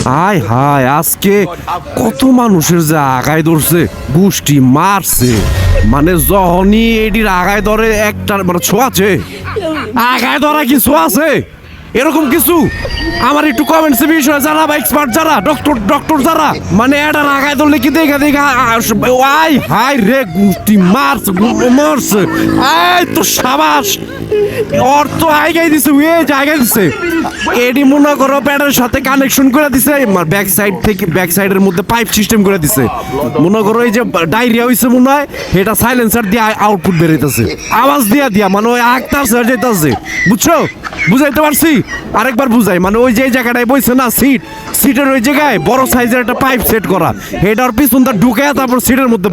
হায় হায়, আজকে কত মানুষের যে আগায় ধরছে, গোষ্ঠী মারছে। মানে যখনই এটির আগায় ধরে একটা মানে ছোঁয়াছে, আগায় ধরা কি ছোঁয়াছে এরকম কিছু আমার একটু কমেন্টসে বিষয়ে যারা বা এক্সপার্ট যারা ডক্টর যারা মানে এটা আগায় ধরলে কি দেখা দেখা আই হাই রে গোষ্ঠী মারছে আই তো সাবাস ওর তো আগাই দিছে জায়গায় দিছে এডি মনে করো প্যাডের সাথে কানেকশন করে দিছে ব্যাক সাইড থেকে ব্যাক সাইডের মধ্যে পাইপ সিস্টেম করে দিছে মনে করো এই যে ডায়রিয়া হইছে মনে হয় এটা সাইলেন্সার দিয়ে আউটপুট বেরোইতেছে আওয়াজ দিয়া মানে ওই আক্তার স্যার যেতেছে বুঝছো বুঝাইতে পারছি আরেকবার বুঝাই মানে ওই যে জায়গাটায় বইছে না সিটের ওই জায়গায় বড় সাইজের একটা পাইপ সেট করা এটার পিছনটা ঢুকে তারপর সিটের মধ্যে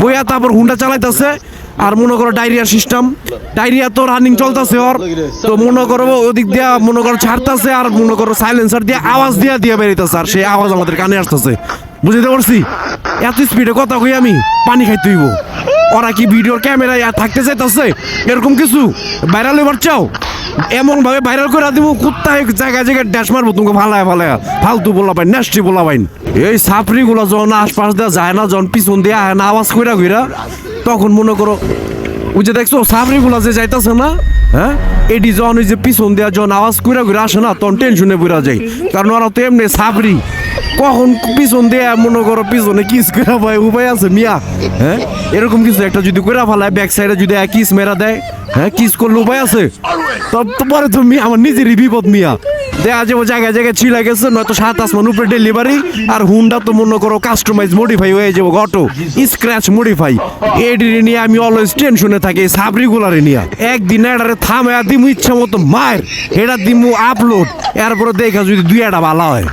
বইয়া তারপর হুন্ডা চালাইতেছে আর মনে করো ডায়রিয়া তো রানিং চলতেছে ওর তো মনে করো ওদিক দিয়া মনে করো ছাড়তেছে আর মনে করো সাইলেন্সার দিয়ে আওয়াজ দিয়ে বেরিতেছে আর সেই আওয়াজ আমাদের কানে আসতেছে বুঝতে পারছি এত স্পিডে কথা কই আমি পানি খাইতে হইব ওরা কি ভিডিওর ক্যামেরায় থাকতে চাইতেছে এরকম কিছু ভাইরাল এবার চাও এমন ভাবে ভাইরাল করে দিব কোথায় জায়গায় ড্যাশ মারবো তোমাকে ফালায় ফালতু বলা পাই নেস্টি বলা পাইন এই সাপড়ি গুলো যখন আশপাশ দেওয়া যায় না যখন পিছন দিয়ে আয় না আওয়াজ কইরা তখন মনে করো ওই যে দেখছো সাপড়ি গুলা যে যাইতেছে না হ্যাঁ এটি যখন ওই যে পিছন দেওয়া যখন আওয়াজ কইরা আসে না তখন টেনশনে বুড়া যায় কারণ ওরা তো এমনি সাপড়ি কখন পিছন দিয়ে মনে করো পিছনে কিস করে ভাই উপায় আছে মিয়া হ্যাঁ এরকম কিছু একটা যদি করে ফেলায় ব্যাক সাইডে যদি কিস মেরা দেয় হ্যাঁ কিস করলে উপায় আছে পরে তো মিয়া আমার নিজেরই বিপদ মিয়া দেখা যাবো জায়গায় ছিলা গেছে নয়তো 7 আসমান উপরে ডেলিভারি আর হুন্ডা তো মনে করো কাস্টমাইজ মডিফাই হয়ে যাবো গটো স্ক্র্যাচ মডিফাই এডি নিয়ে আমি অলওয়েজ টেনশনে থাকি এই সাবরি গুলারে নিয়ে একদিন এটারে থামে দিমু ইচ্ছা মতো মায়ের এটা দিমু আপলোড এরপরে দেখা যদি 2 একটা ভালো হয়।